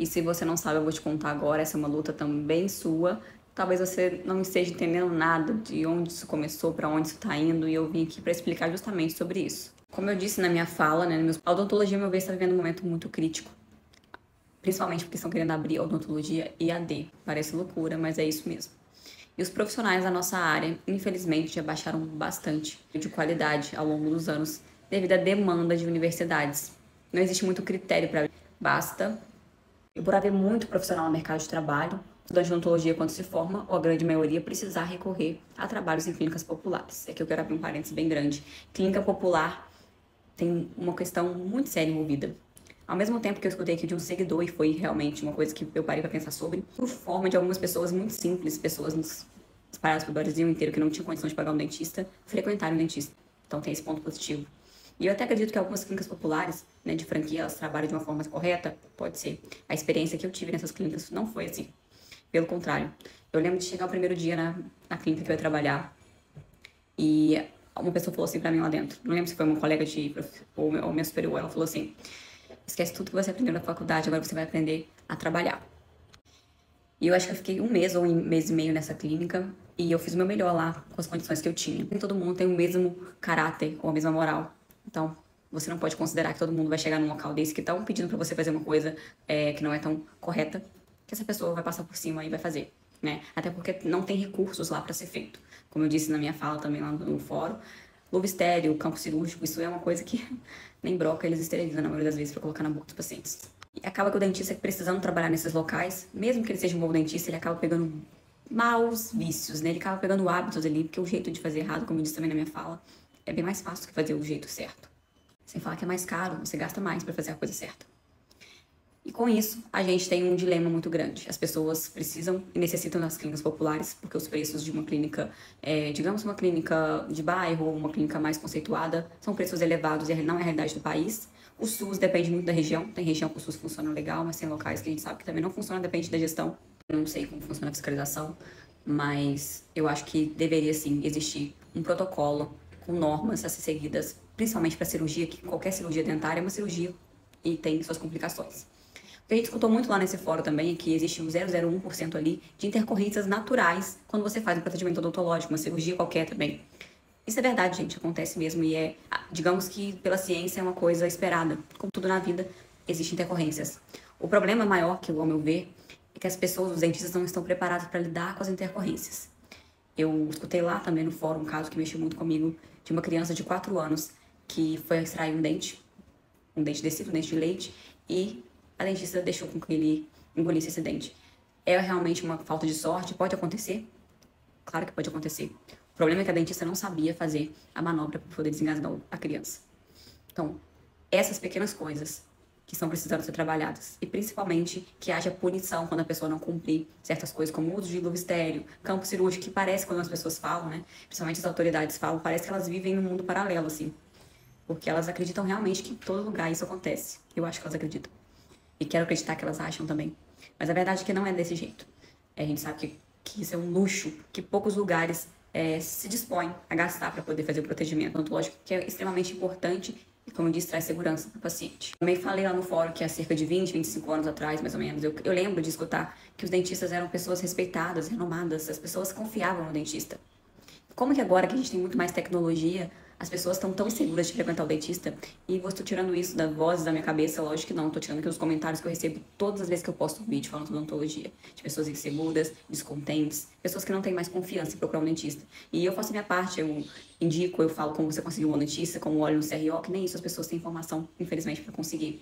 E se você não sabe, eu vou te contar agora, essa é uma luta também sua. Talvez você não esteja entendendo nada de onde isso começou, para onde isso está indo, e eu vim aqui para explicar justamente sobre isso. Como eu disse na minha fala, né, a odontologia, ao meu ver, está vivendo um momento muito crítico. Principalmente porque estão querendo abrir a odontologia EAD. Parece loucura, mas é isso mesmo. E os profissionais da nossa área, infelizmente, já baixaram bastante de qualidade ao longo dos anos, devido à demanda de universidades. Não existe muito critério para basta. E por haver muito profissional no mercado de trabalho, estudante de odontologia, quando se forma, ou a grande maioria, precisar recorrer a trabalhos em clínicas populares. É que eu quero abrir um parênteses bem grande. Clínica popular tem uma questão muito séria envolvida. Ao mesmo tempo que eu escutei aqui de um seguidor, e foi realmente uma coisa que eu parei para pensar sobre, por forma de algumas pessoas muito simples, pessoas espalhadas pelo Brasil inteiro que não tinham condição de pagar um dentista, frequentarem um dentista. Então tem esse ponto positivo. E eu até acredito que algumas clínicas populares, né, de franquia, elas trabalham de uma forma mais correta, pode ser. A experiência que eu tive nessas clínicas não foi assim. Pelo contrário. Eu lembro de chegar o primeiro dia na clínica que eu ia trabalhar e uma pessoa falou assim pra mim lá dentro. Não lembro se foi uma colega ou minha superior. Ela falou assim: esquece tudo que você aprendeu na faculdade, agora você vai aprender a trabalhar. E eu acho que eu fiquei um mês ou um mês e meio nessa clínica e eu fiz o meu melhor lá com as condições que eu tinha. Nem todo mundo tem o mesmo caráter ou a mesma moral. Então, você não pode considerar que todo mundo vai chegar num local desse que estão pedindo pra você fazer uma coisa que não é tão correta, que essa pessoa vai passar por cima e vai fazer, né? Até porque não tem recursos lá para ser feito. Como eu disse na minha fala também lá no fórum, luva estéreo, campo cirúrgico, isso é uma coisa que nem broca eles esterilizam na maioria das vezes para colocar na boca dos pacientes. E acaba que o dentista, precisando trabalhar nesses locais, mesmo que ele seja um bom dentista, ele acaba pegando maus vícios, né? Ele acaba pegando hábitos ali, porque o jeito de fazer errado, como eu disse também na minha fala, é bem mais fácil que fazer o jeito certo. Sem falar que é mais caro, você gasta mais para fazer a coisa certa. E com isso, a gente tem um dilema muito grande. As pessoas precisam e necessitam das clínicas populares, porque os preços de uma clínica, digamos uma clínica de bairro ou uma clínica mais conceituada, são preços elevados e não é a realidade do país. O SUS depende muito da região. Tem região que o SUS funciona legal, mas tem locais que a gente sabe que também não funciona, depende da gestão. Eu não sei como funciona a fiscalização, mas eu acho que deveria sim existir um protocolo com normas a ser seguidas, principalmente para cirurgia, que qualquer cirurgia dentária é uma cirurgia e tem suas complicações. O que a gente escutou muito lá nesse fórum também é que existe um 0,01% ali de intercorrências naturais quando você faz um procedimento odontológico, uma cirurgia qualquer também. Isso é verdade, gente, acontece mesmo e digamos que pela ciência é uma coisa esperada. Como tudo na vida, existem intercorrências. O problema maior, que ao meu ver, é que as pessoas, os dentistas, não estão preparados para lidar com as intercorrências. Eu escutei lá também no fórum um caso que mexeu muito comigo, de uma criança de 4 anos que foi extrair um dente descido, um dente de leite, e a dentista deixou com que ele engolisse esse dente. É realmente uma falta de sorte? Pode acontecer? Claro que pode acontecer. O problema é que a dentista não sabia fazer a manobra para poder desengasgar a criança. Então, essas pequenas coisas que estão precisando ser trabalhadas. E principalmente que haja punição quando a pessoa não cumprir certas coisas, como o uso de luva estéreo, campo cirúrgico, que parece quando as pessoas falam, né? Principalmente as autoridades falam, parece que elas vivem num mundo paralelo, assim. Porque elas acreditam realmente que em todo lugar isso acontece. Eu acho que elas acreditam. E quero acreditar que elas acham também. Mas a verdade é que não é desse jeito. A gente sabe que isso é um luxo que poucos lugares se dispõem a gastar para poder fazer o procedimento odontológico, que é extremamente importante e, como eu disse, traz segurança para o paciente. Também falei lá no fórum que há cerca de 20, 25 anos atrás, mais ou menos, eu lembro de escutar que os dentistas eram pessoas respeitadas, renomadas, as pessoas confiavam no dentista. Como que agora que a gente tem muito mais tecnologia, as pessoas estão tão inseguras de frequentar o dentista? E estou tirando isso da voz da minha cabeça, lógico que não. Estou tirando aqui os comentários que eu recebo todas as vezes que eu posto um vídeo falando sobre odontologia. De pessoas inseguras, descontentes, pessoas que não têm mais confiança em procurar um dentista. E eu faço a minha parte, eu indico, eu falo como você conseguiu um dentista, como olho no CRO, que nem isso as pessoas têm informação, infelizmente, para conseguir.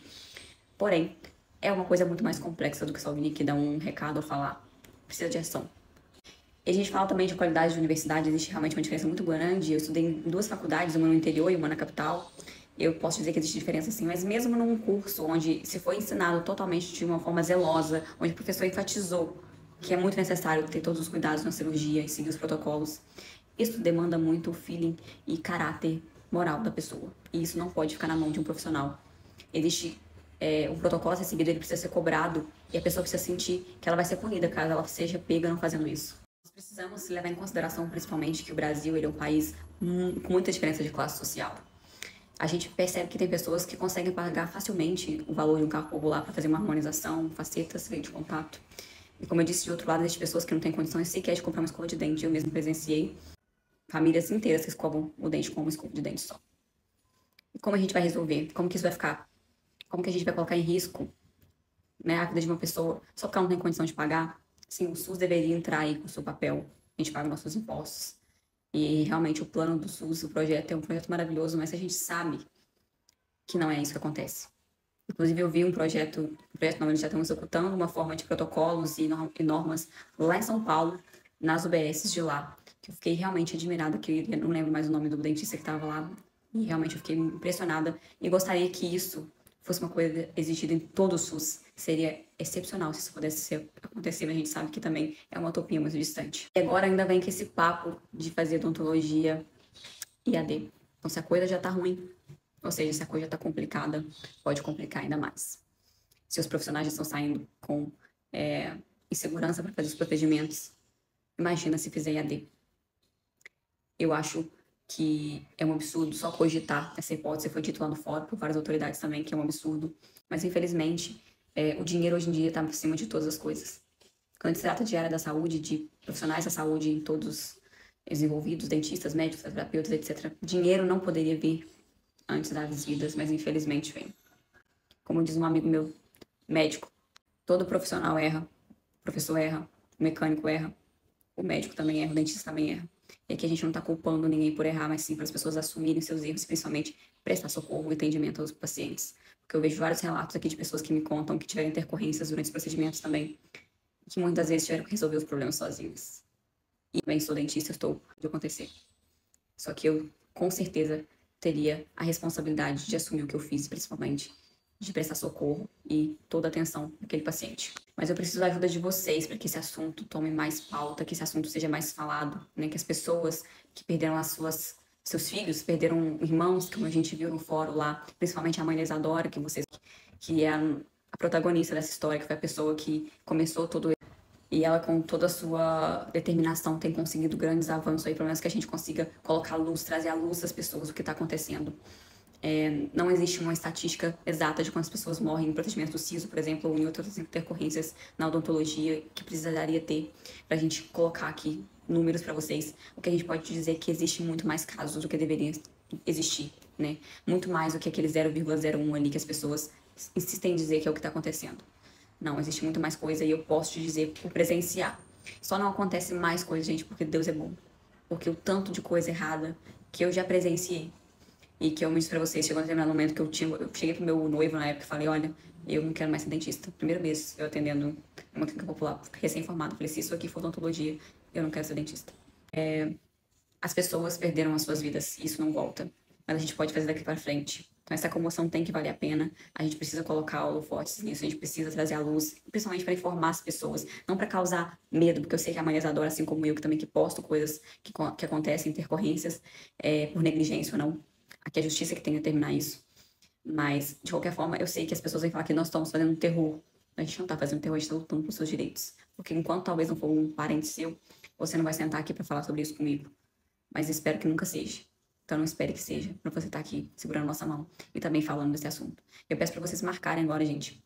Porém, é uma coisa muito mais complexa do que só vir aqui dar um recado ou falar. Precisa de ação. E a gente fala também de qualidade de universidade, existe realmente uma diferença muito grande. Eu estudei em 2 faculdades, uma no interior e uma na capital. Eu posso dizer que existe diferença sim, mas mesmo num curso onde se foi ensinado totalmente de uma forma zelosa, onde o professor enfatizou que é muito necessário ter todos os cuidados na cirurgia e seguir os protocolos, isso demanda muito o feeling e caráter moral da pessoa. E isso não pode ficar na mão de um profissional. Existe um protocolo a ser seguido, ele precisa ser cobrado e a pessoa precisa sentir que ela vai ser punida caso ela seja pega não fazendo isso. Nós precisamos levar em consideração, principalmente, que o Brasil ele é um país com muita diferença de classe social. A gente percebe que tem pessoas que conseguem pagar facilmente o valor de um carro popular para fazer uma harmonização, facetas, lente de contato. E como eu disse, de outro lado, existem pessoas que não têm condições sequer de comprar uma escova de dente. Eu mesmo presenciei famílias inteiras que escovam o dente com uma escova de dente só. E como a gente vai resolver? Como que isso vai ficar? Como que a gente vai colocar em risco, né, a vida de uma pessoa só porque ela não tem condição de pagar? Sim, o SUS deveria entrar aí com o seu papel. A gente paga nossos impostos. E realmente o plano do SUS, o projeto, é um projeto maravilhoso, mas a gente sabe que não é isso que acontece. Inclusive, eu vi um projeto não, eles já estão executando uma forma de protocolos e normas lá em São Paulo, nas UBSs de lá, que eu fiquei realmente admirada, que eu não lembro mais o nome do dentista que estava lá, e realmente eu fiquei impressionada e gostaria que isso fosse uma coisa exigida em todo o SUS. Seria excepcional se isso pudesse acontecer, mas a gente sabe que também é uma utopia muito distante. E agora ainda vem com esse papo de fazer odontologia EAD. Então, se a coisa já tá ruim, ou seja, se a coisa já tá complicada, pode complicar ainda mais. Se os profissionais já estão saindo com insegurança para fazer os procedimentos, imagina se fizer EAD. Eu acho que é um absurdo só cogitar essa hipótese, foi dito lá no fórum por várias autoridades também, que é um absurdo. Mas, infelizmente, o dinheiro hoje em dia está acima de todas as coisas. Quando se trata de área da saúde, de profissionais da saúde em todos os envolvidos, dentistas, médicos, terapeutas, etc., dinheiro não poderia vir antes das vidas, mas infelizmente vem. Como diz um amigo meu, médico, todo profissional erra, o professor erra, o mecânico erra, o médico também erra, o dentista também erra. E aqui a gente não está culpando ninguém por errar, mas sim para as pessoas assumirem seus erros, principalmente prestar socorro e atendimento aos pacientes. Porque eu vejo vários relatos aqui de pessoas que me contam que tiveram intercorrências durante os procedimentos também, que muitas vezes tiveram que resolver os problemas sozinhos. E bem, sou dentista, estou de acontecer. Só que eu, com certeza, teria a responsabilidade de assumir o que eu fiz, principalmente de prestar socorro e toda a atenção daquele paciente. Mas eu preciso da ajuda de vocês para que esse assunto tome mais pauta, que esse assunto seja mais falado, né? Que as pessoas que perderam seus filhos, perderam irmãos, como a gente viu no fórum lá, principalmente a mãe da Isadora, que é a protagonista dessa história, que foi a pessoa que começou todo. E ela, com toda a sua determinação, tem conseguido grandes avanços aí, pelo menos que a gente consiga colocar luz, trazer à luz das pessoas o que está acontecendo. Não existe uma estatística exata de quantas pessoas morrem em procedimento do siso, por exemplo, ou em outras intercorrências na odontologia que precisaria ter para a gente colocar aqui números para vocês. O que a gente pode dizer é que existe muito mais casos do que deveria existir, né? Muito mais do que aquele 0,01 ali que as pessoas insistem em dizer que é o que está acontecendo. Não, existe muito mais coisa e eu posso te dizer por presenciar. Só não acontece mais coisa, gente, porque Deus é bom. Porque o tanto de coisa errada que eu já presenciei e que eu me disse pra vocês, chegou a determinado momento que eu cheguei pro meu noivo na época e falei, olha, eu não quero mais ser dentista. Primeiro mês eu atendendo uma clínica popular, recém-formada. Falei, se isso aqui for odontologia, eu não quero ser dentista. As pessoas perderam as suas vidas e isso não volta. Mas a gente pode fazer daqui para frente. Então essa comoção tem que valer a pena. A gente precisa colocar holofotes nisso, a gente precisa trazer à luz, principalmente para informar as pessoas, não para causar medo, porque eu sei que a Maria Isadora, assim como eu, que também que posto coisas que acontecem, intercorrências, por negligência ou não. Aqui é a justiça que tem que determinar isso. Mas, de qualquer forma, eu sei que as pessoas vão falar que nós estamos fazendo um terror. A gente não está fazendo terror, a gente está lutando por seus direitos. Porque enquanto talvez não for um parente seu, você não vai sentar aqui para falar sobre isso comigo. Mas espero que nunca seja. Então não espere que seja, para você estar aqui segurando nossa mão e também falando desse assunto. Eu peço para vocês marcarem agora, gente,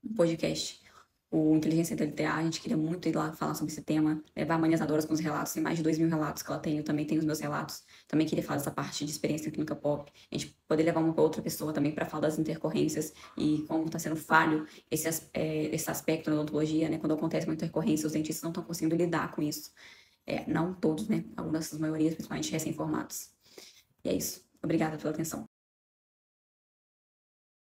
um podcast. O Inteligência da LTA, a gente queria muito ir lá falar sobre esse tema, levar a Manizadoras com os relatos, tem mais de 2.000 relatos que ela tem, eu também tenho os meus relatos. Também queria falar dessa parte de experiência em clínica pop, a gente poder levar uma para outra pessoa também para falar das intercorrências e como está sendo falho esse aspecto na odontologia, né? Quando acontece uma intercorrência, os dentistas não estão conseguindo lidar com isso. Não todos, né? Algumas das maiorias, principalmente recém-formados. E é isso. Obrigada pela atenção.